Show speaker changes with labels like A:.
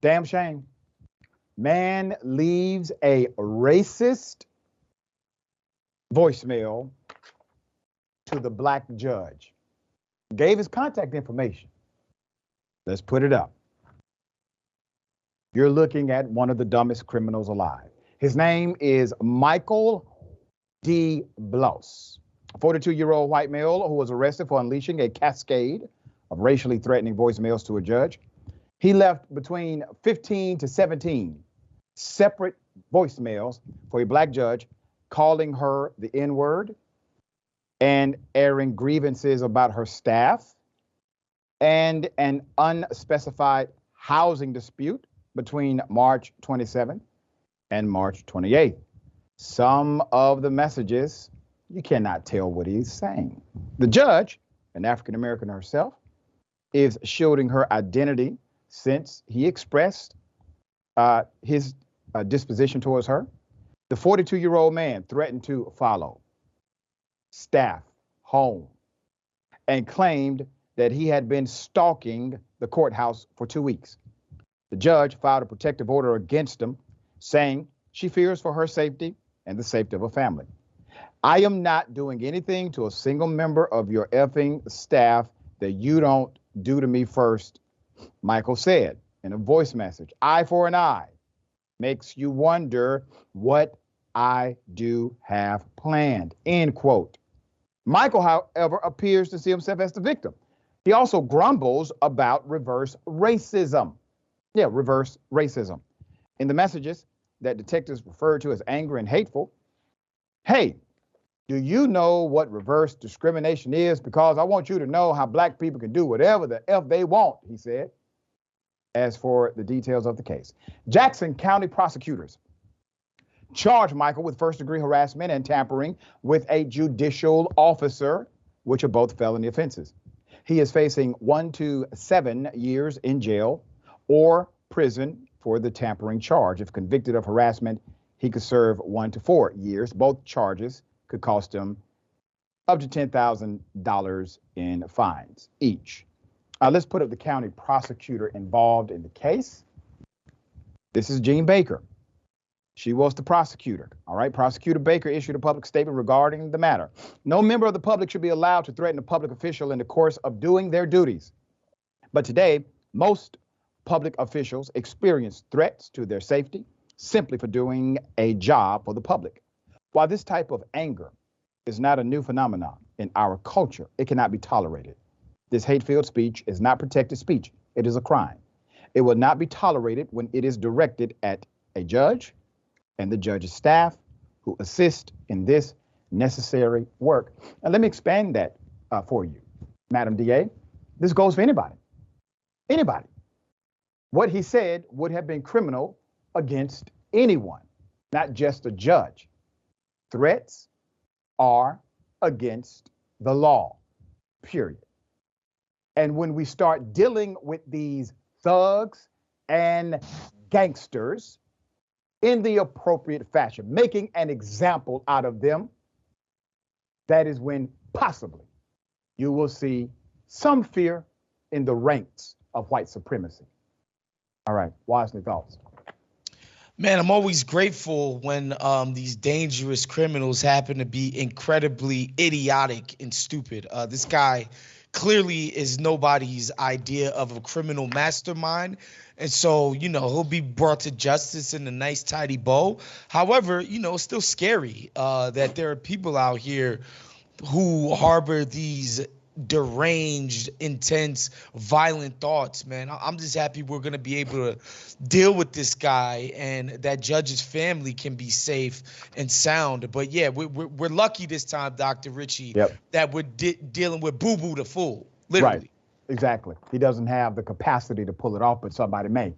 A: Damn shame. Man leaves a racist voicemail to the black judge. Gave his contact information. Let's put it up. You're looking at one of the dumbest criminals alive. His name is Michael D. Bloss, a 42-year-old white male who was arrested for unleashing a cascade of racially threatening voicemails to a judge. He left between 15 to 17 separate voicemails for a black judge, calling her the N-word and airing grievances about her staff and an unspecified housing dispute between March 27th and March 28th. Some of the messages, you cannot tell what he's saying. The judge, an African-American herself, is shielding her identity since he expressed his disposition towards her. The 42-year-old man threatened to follow staff home and claimed that he had been stalking the courthouse for 2 weeks. The judge filed a protective order against him, saying she fears for her safety and the safety of her family. I am not doing anything to a single member of your effing staff that you don't do to me first, Michael said in a voice message. Eye for an eye makes you wonder what I do have planned, end quote. Michael, however, appears to see himself as the victim. He also grumbles about reverse racism. Yeah, reverse racism. In the messages that detectives refer to as angry and hateful, hey, do you know what reverse discrimination is? Because I want you to know how black people can do whatever the F they want, he said. As for the details of the case, Jackson County prosecutors charged Michael with first-degree harassment and tampering with a judicial officer, which are both felony offenses. He is facing 1 to 7 years in jail or prison for the tampering charge. If convicted of harassment, he could serve 1 to 4 years. Both charges could cost him up to $10,000 in fines each. Let's put up the county prosecutor involved in the case. This is Jean Baker. She was the prosecutor. All right. Prosecutor Baker issued a public statement regarding the matter. No member of the public should be allowed to threaten a public official in the course of doing their duties. But today, most public officials experience threats to their safety simply for doing a job for the public. While this type of anger is not a new phenomenon in our culture, it cannot be tolerated. This hate-filled speech is not protected speech. It is a crime. It will not be tolerated when it is directed at a judge and the judge's staff who assist in this necessary work. And let me expand that for you, Madam DA. This goes for anybody. Anybody. What he said would have been criminal against anyone, not just a judge. Threats are against the law, period. And when we start dealing with these thugs and gangsters in the appropriate fashion, making an example out of them, that is when possibly you will see some fear in the ranks of white supremacy. All right, Wisely, thoughts?
B: Man, I'm always grateful when these dangerous criminals happen to be incredibly idiotic and stupid. This guy clearly is nobody's idea of a criminal mastermind. And so, he'll be brought to justice in a nice, tidy bow. However, it's still scary that there are people out here who harbor these deranged, intense, violent thoughts, man. I'm just happy we're going to be able to deal with this guy and that judge's family can be safe and sound. But yeah, we're lucky this time, Dr. Richey, that we're dealing with Boo Boo the Fool, literally.
A: Right, exactly. He doesn't have the capacity to pull it off, but somebody may.